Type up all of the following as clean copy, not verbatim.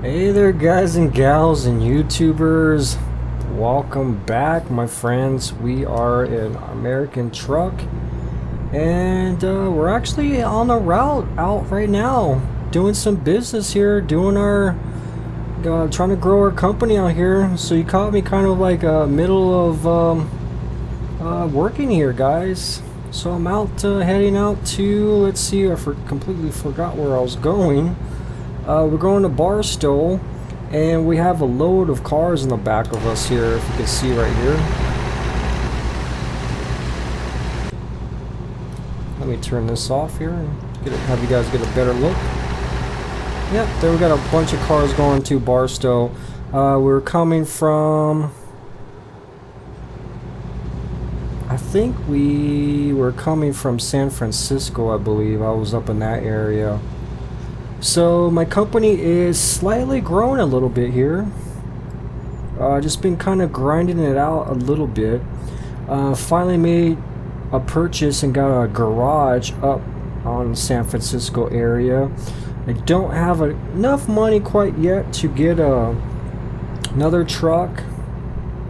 Hey there, guys and gals and YouTubers. Welcome back, my friends. We are an American truck, and we're actually on a route out right now, doing some business here, doing our trying to grow our company out here. So you caught me kind of like middle of working here, guys. So I'm out heading out to, let's see, completely forgot where I was going. We're going to Barstow, and we have a load of cars in the back of us here, if you can see right here. Let me turn this off here and have you guys get a better look. Yep, there we got a bunch of cars going to Barstow. We're coming from, I think we were coming from San Francisco, I believe. I was up in that area. So my company is slightly growing a little bit here. Just been kind of grinding it out a little bit. Finally made a purchase and got a garage up on San Francisco area. I don't have enough money quite yet to get another truck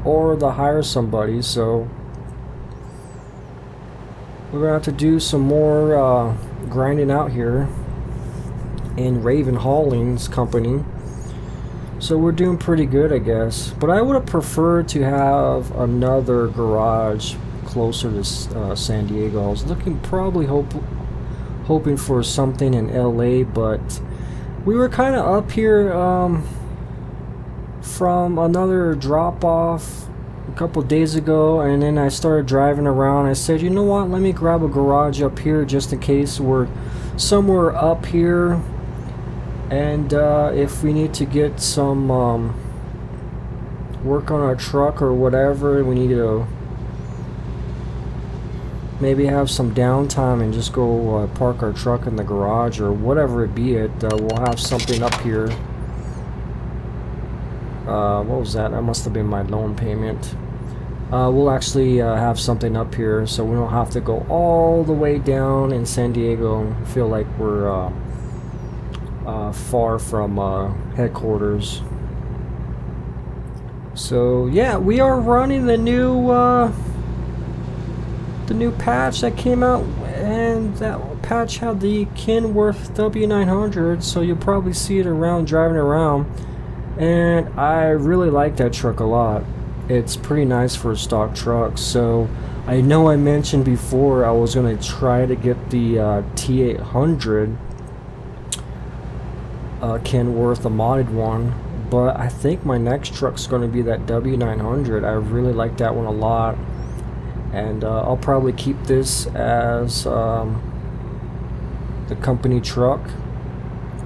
or to hire somebody, so we're gonna have to do some more grinding out here in Raven Hauling's company. So we're doing pretty good, I guess, but I would have preferred to have another garage closer to San Diego. I was looking, probably hoping for something in LA, but we were kind of up here from another drop-off a couple days ago, and then I started driving around. I said, you know what, let me grab a garage up here just in case we're somewhere up here. And if we need to get some work on our truck or whatever, we need to maybe have some downtime and just go park our truck in the garage or whatever it be. We'll have something up here. What was that? That must have been my loan payment. We'll actually have something up here, so we don't have to go all the way down in San Diego and feel like we're far from headquarters. So yeah, we are running the new patch that came out, and that patch had the Kenworth W900, so you'll probably see it around, driving around, and I really like that truck a lot. It's pretty nice for a stock truck. So I know I mentioned before I was going to try to get the T800 Kenworth, a modded one, but I think my next truck's going to be that W900. I really like that one a lot, and I'll probably keep this as the company truck,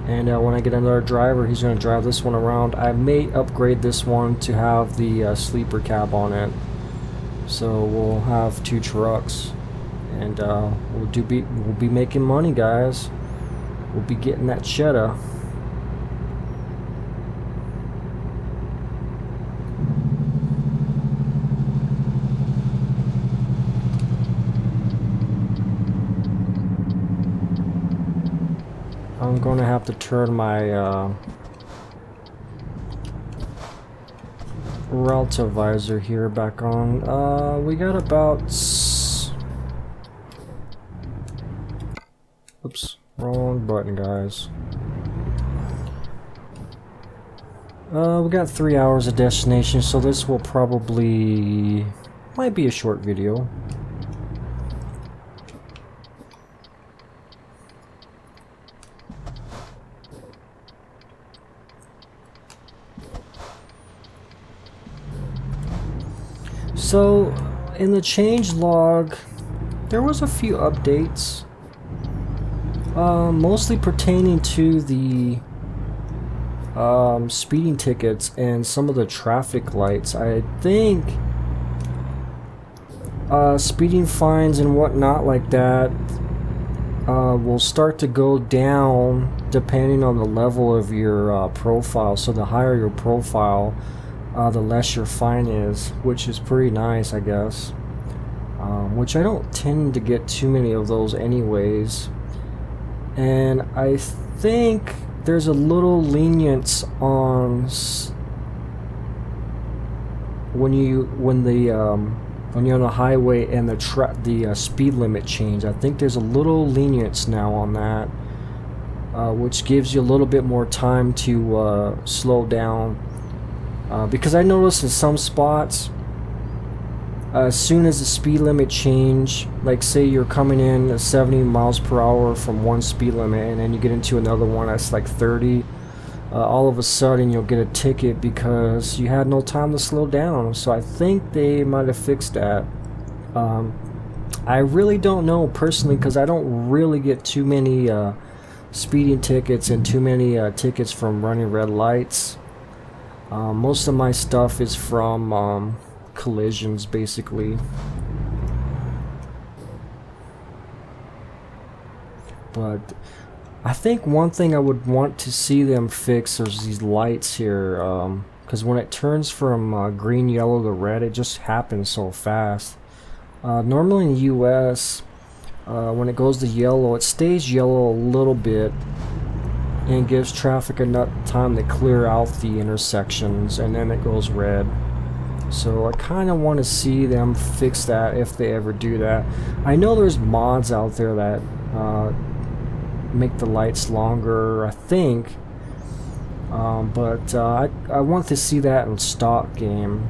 and when I get another driver, he's going to drive this one around. I may upgrade this one to have the sleeper cab on it, so we'll have two trucks, and we'll be making money, guys. We'll be getting that cheddar. I'm going to have to turn my Relta visor here back on. We got about... Oops, wrong button, guys. We got 3 hours of destination, so this will probably... might be a short video. So, in the change log, there was a few updates, mostly pertaining to the speeding tickets and some of the traffic lights. I think speeding fines and whatnot like that will start to go down depending on the level of your profile. So the higher your profile, the less your fine is, which is pretty nice, I guess. Which I don't tend to get too many of those anyways. And I think there's a little lenience on when you're on the highway and the speed limit change. I think there's a little lenience now on that, which gives you a little bit more time to slow down. Because I noticed in some spots, as soon as the speed limit change, like say you're coming in at 70 miles per hour from one speed limit and then you get into another one that's like 30, all of a sudden you'll get a ticket because you had no time to slow down. So I think they might have fixed that. I really don't know personally, because I don't really get too many speeding tickets and too many tickets from running red lights. Most of my stuff is from collisions, basically. But I think one thing I would want to see them fix is these lights here, because when it turns from green, yellow to red, it just happens so fast. Normally in the US, when it goes to yellow, it stays yellow a little bit and gives traffic enough time to clear out the intersections, and then it goes red. So I kind of want to see them fix that if they ever do that. I know there's mods out there that make the lights longer, I think, but I want to see that in stock game.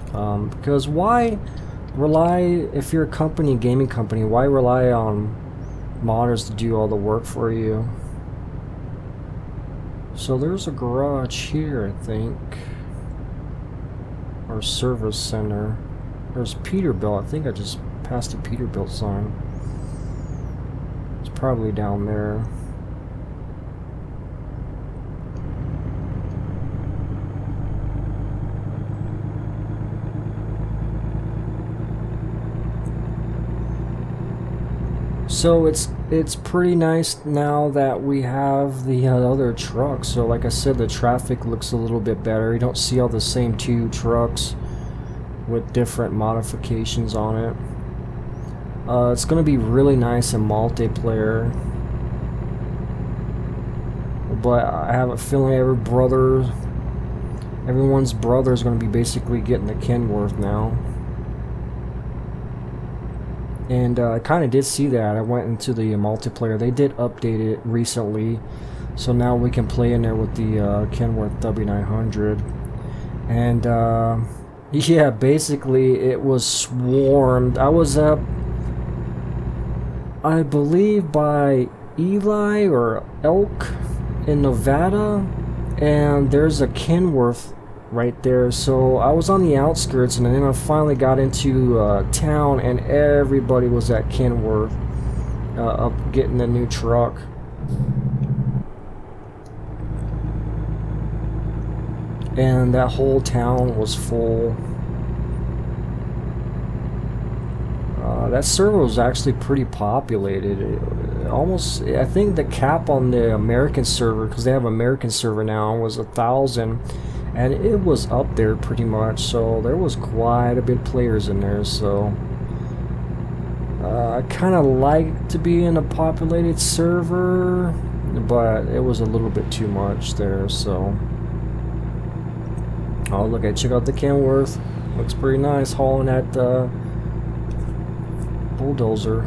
Because why rely, if you're a gaming company, why rely on modders to do all the work for you? So there's a garage here, I think, or service center. There's Peterbilt. I think I just passed a Peterbilt sign. It's probably down there. So it's pretty nice now that we have the other trucks. So like I said, the traffic looks a little bit better. You don't see all the same two trucks with different modifications on it. It's going to be really nice in multiplayer. But I have a feeling everyone's brother is going to be basically getting the Kenworth now. And I kind of did see that. I went into the multiplayer. They did update it recently, so now we can play in there with the Kenworth W900. And yeah, basically it was swarmed. I was up, I believe, by Eli or Elk in Nevada, and there's a Kenworth right there. So I was on the outskirts, and then I finally got into town, and everybody was at Kenworth up getting a new truck. And that whole town was full. That server was actually pretty populated. Almost, I think the cap on the American server, because they have American server now, was 1,000. And it was up there pretty much, so there was quite a bit of players in there. So I kind of like to be in a populated server, but it was a little bit too much there. So oh, look, check out the Kenworth. Looks pretty nice hauling that bulldozer.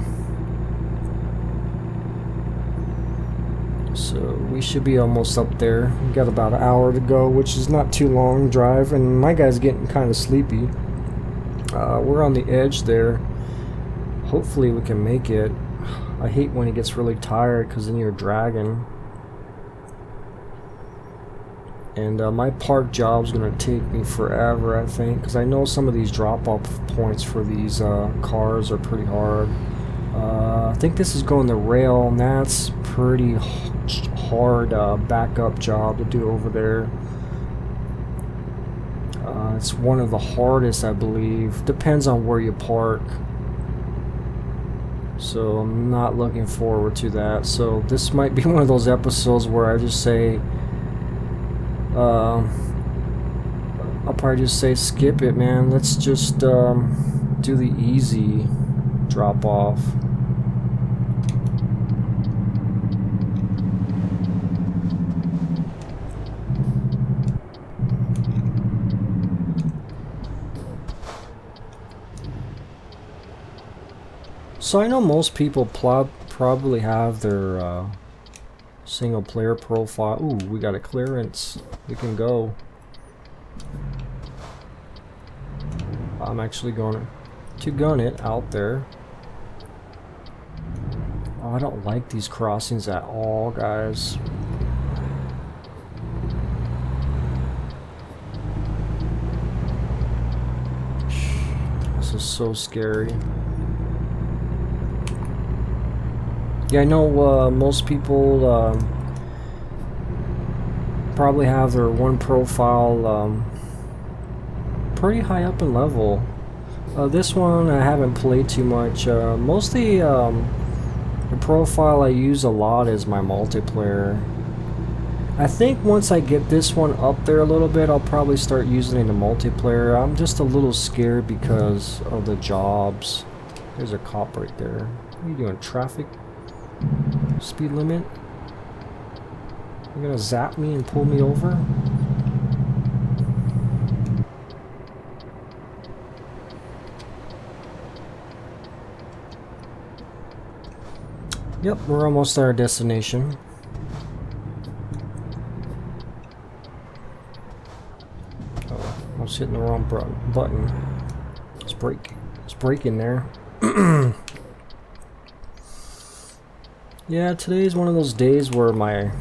So we should be almost up there. We got about an hour to go, which is not too long drive, and my guy's getting kind of sleepy. We're on the edge there. Hopefully we can make it. I hate when he gets really tired, because then you're dragging. And my park job's gonna take me forever, I think, because I know some of these drop-off points for these cars are pretty hard. I think this is going to rail, and that's pretty hard backup job to do over there. It's one of the hardest, I believe. Depends on where you park. So I'm not looking forward to that. So this might be one of those episodes where I just say, I'll probably just say skip it, man. Let's just do the easy drop off. So I know most people probably have their single player profile. Ooh, we got a clearance. We can go. I'm actually going to gun it out there. Oh, I don't like these crossings at all, guys. This is so scary. Yeah, I know most people probably have their one profile pretty high up in level. This one I haven't played too much. Mostly the profile I use a lot is my multiplayer. I think once I get this one up there a little bit, I'll probably start using it in the multiplayer. I'm just a little scared because of the jobs. There's a cop right there. What are you doing? Traffic? Speed limit? You're gonna zap me and pull me over? Yep, we're almost at our destination. Oh, I was hitting the wrong button. Let's brake. Let's brake in there. Yeah, today's one of those days where my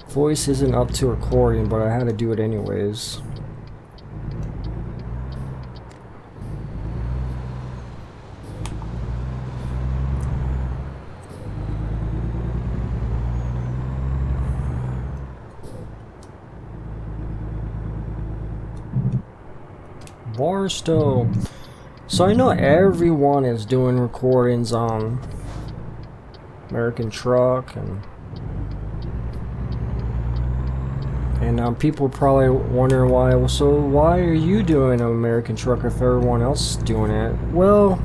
voice isn't up to recording, but I had to do it anyways. Barstow. So I know everyone is doing recordings on American Truck, and people probably wondering why. Well, so why are you doing an American Truck if everyone else is doing it? Well,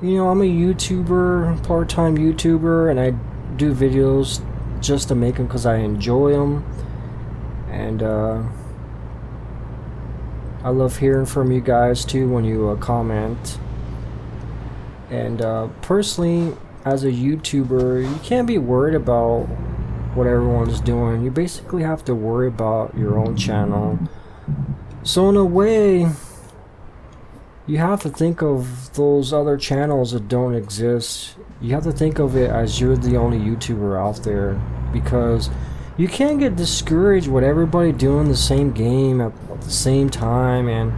you know, I'm a YouTuber, part-time YouTuber, and I do videos just to make them because I enjoy them, and I love hearing from you guys too when you comment. And personally, as a YouTuber, you can't be worried about what everyone's doing. You basically have to worry about your own channel. So in a way, you have to think of those other channels that don't exist. You have to think of it as you're the only YouTuber out there, because you can't get discouraged with everybody doing the same game at the same time, and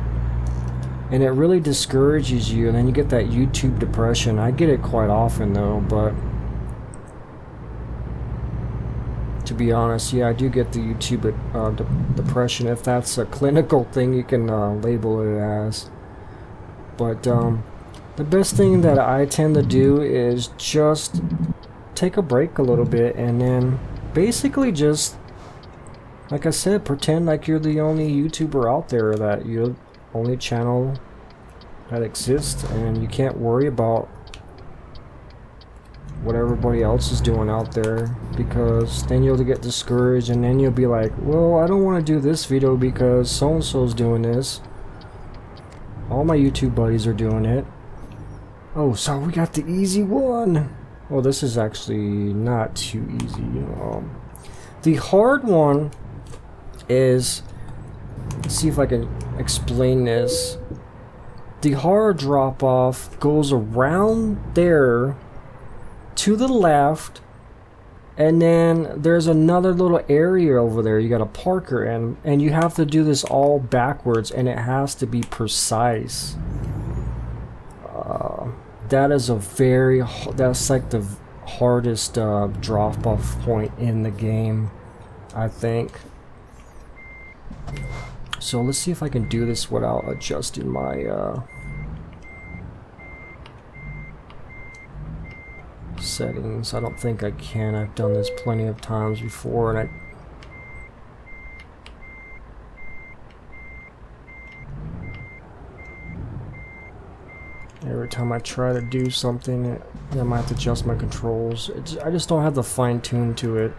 it really discourages you, and then you get that YouTube depression. I get it quite often though, but to be honest, yeah, I do get the YouTube depression, if that's a clinical thing you can label it as. But the best thing that I tend to do is just take a break a little bit, and then basically just, like I said, pretend like you're the only YouTuber out there, that you're the only channel that exists, and you can't worry about what everybody else is doing out there, because then you'll get discouraged, and then you'll be like, well, I don't want to do this video because so-and-so's doing this. All my YouTube buddies are doing it. Oh, so we got the easy one. Well, this is actually not too easy. The hard one is, let's see if I can explain this. The hard drop off goes around there to the left, and then there's another little area over there you got to park her in, and you have to do this all backwards, and it has to be precise. That is that's like the hardest drop off point in the game, I think. So let's see if I can do this without adjusting my settings. I don't think I can. I've done this plenty of times before, and every time I try to do something, I might have to adjust my controls. I just don't have the fine tune to it.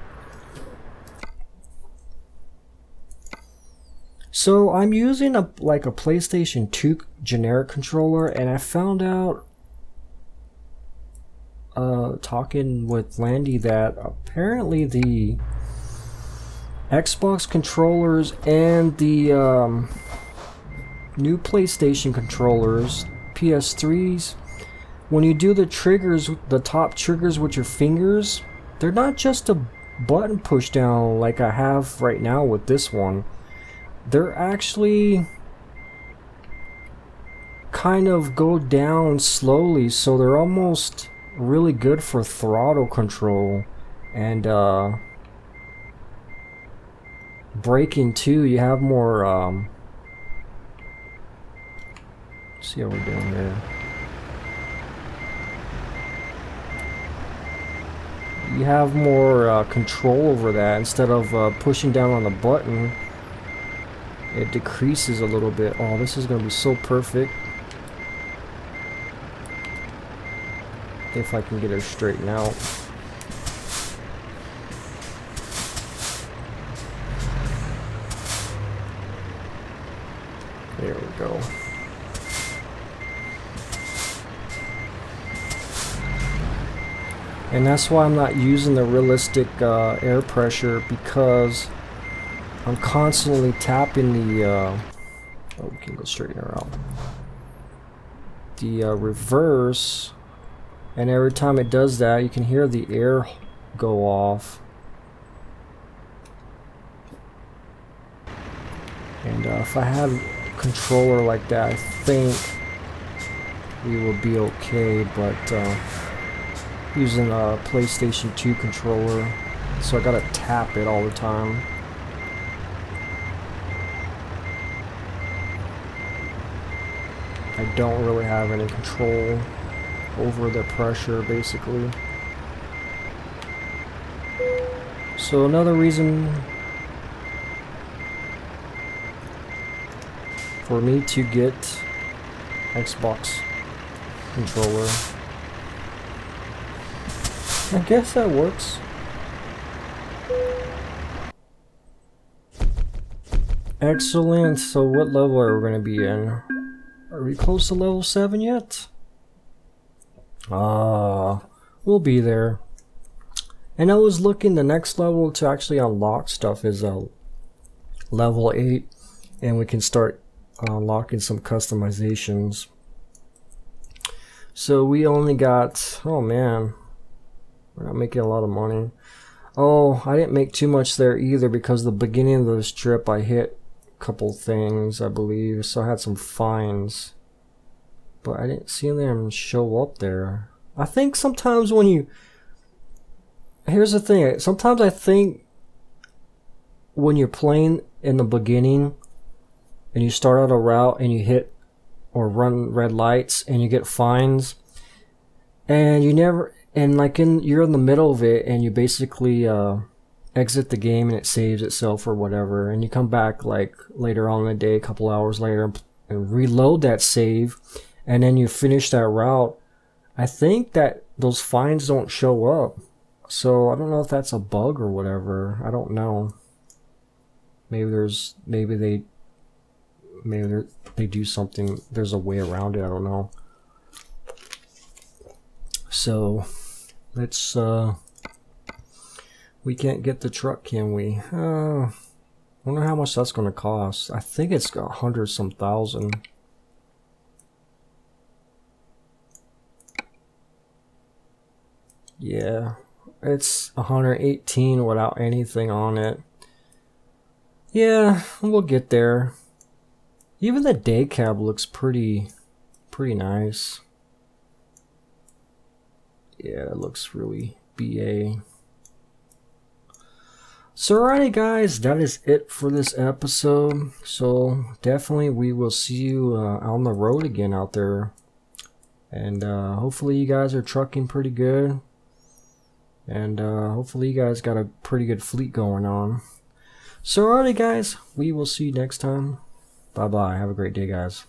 So I'm using a PlayStation 2 generic controller, and I found out talking with Landy that apparently the Xbox controllers and the new PlayStation controllers, PS3s, when you do the triggers, the top triggers with your fingers, they're not just a button push down like I have right now with this one. They're actually kind of go down slowly, so they're almost really good for throttle control and braking too. You have more see how we're doing here. You have more control over that. Instead of pushing down on the button, it decreases a little bit. Oh, this is gonna be so perfect if I can get it straightened out. There we go. And that's why I'm not using the realistic air pressure, because I'm constantly tapping the oh, we can go straighten her out. The reverse, and every time it does that, you can hear the air go off. And if I had a controller like that, I think we will be okay, but using a PlayStation 2 controller, so I gotta tap it all the time. I don't really have any control over the pressure, basically. So another reason for me to get Xbox controller. I guess that works. Excellent. So what level are we going to be in? Are we close to level 7 yet? We'll be there. And I was looking, the next level to actually unlock stuff is level 8, and we can start unlocking some customizations. So we only got, oh man, we're not making a lot of money. Oh, I didn't make too much there either, because the beginning of this trip I hit a couple things, I believe, so I had some fines, but I didn't see them show up there. I think sometimes when you, here's the thing, sometimes I think when you're playing in the beginning and you start out a route and you hit or run red lights and you get fines, and you never, and like you're in the middle of it and you basically exit the game and it saves itself or whatever, and you come back like later on in the day, a couple hours later, and reload that save, and then you finish that route. I think that those fines don't show up, so I don't know if that's a bug or whatever. I don't know. Maybe they do something, there's a way around it, I don't know. So let's we can't get the truck, can we? I wonder how much that's gonna cost. I think it's got 100 some thousand. Yeah, it's 118 without anything on it. Yeah, we'll get there. Even the day cab looks pretty nice. Yeah, it looks really BA. So alrighty guys, that is it for this episode. So definitely we will see you on the road again out there. And hopefully you guys are trucking pretty good. And hopefully you guys got a pretty good fleet going on. So alrighty guys, we will see you next time. Bye bye. Have a great day guys.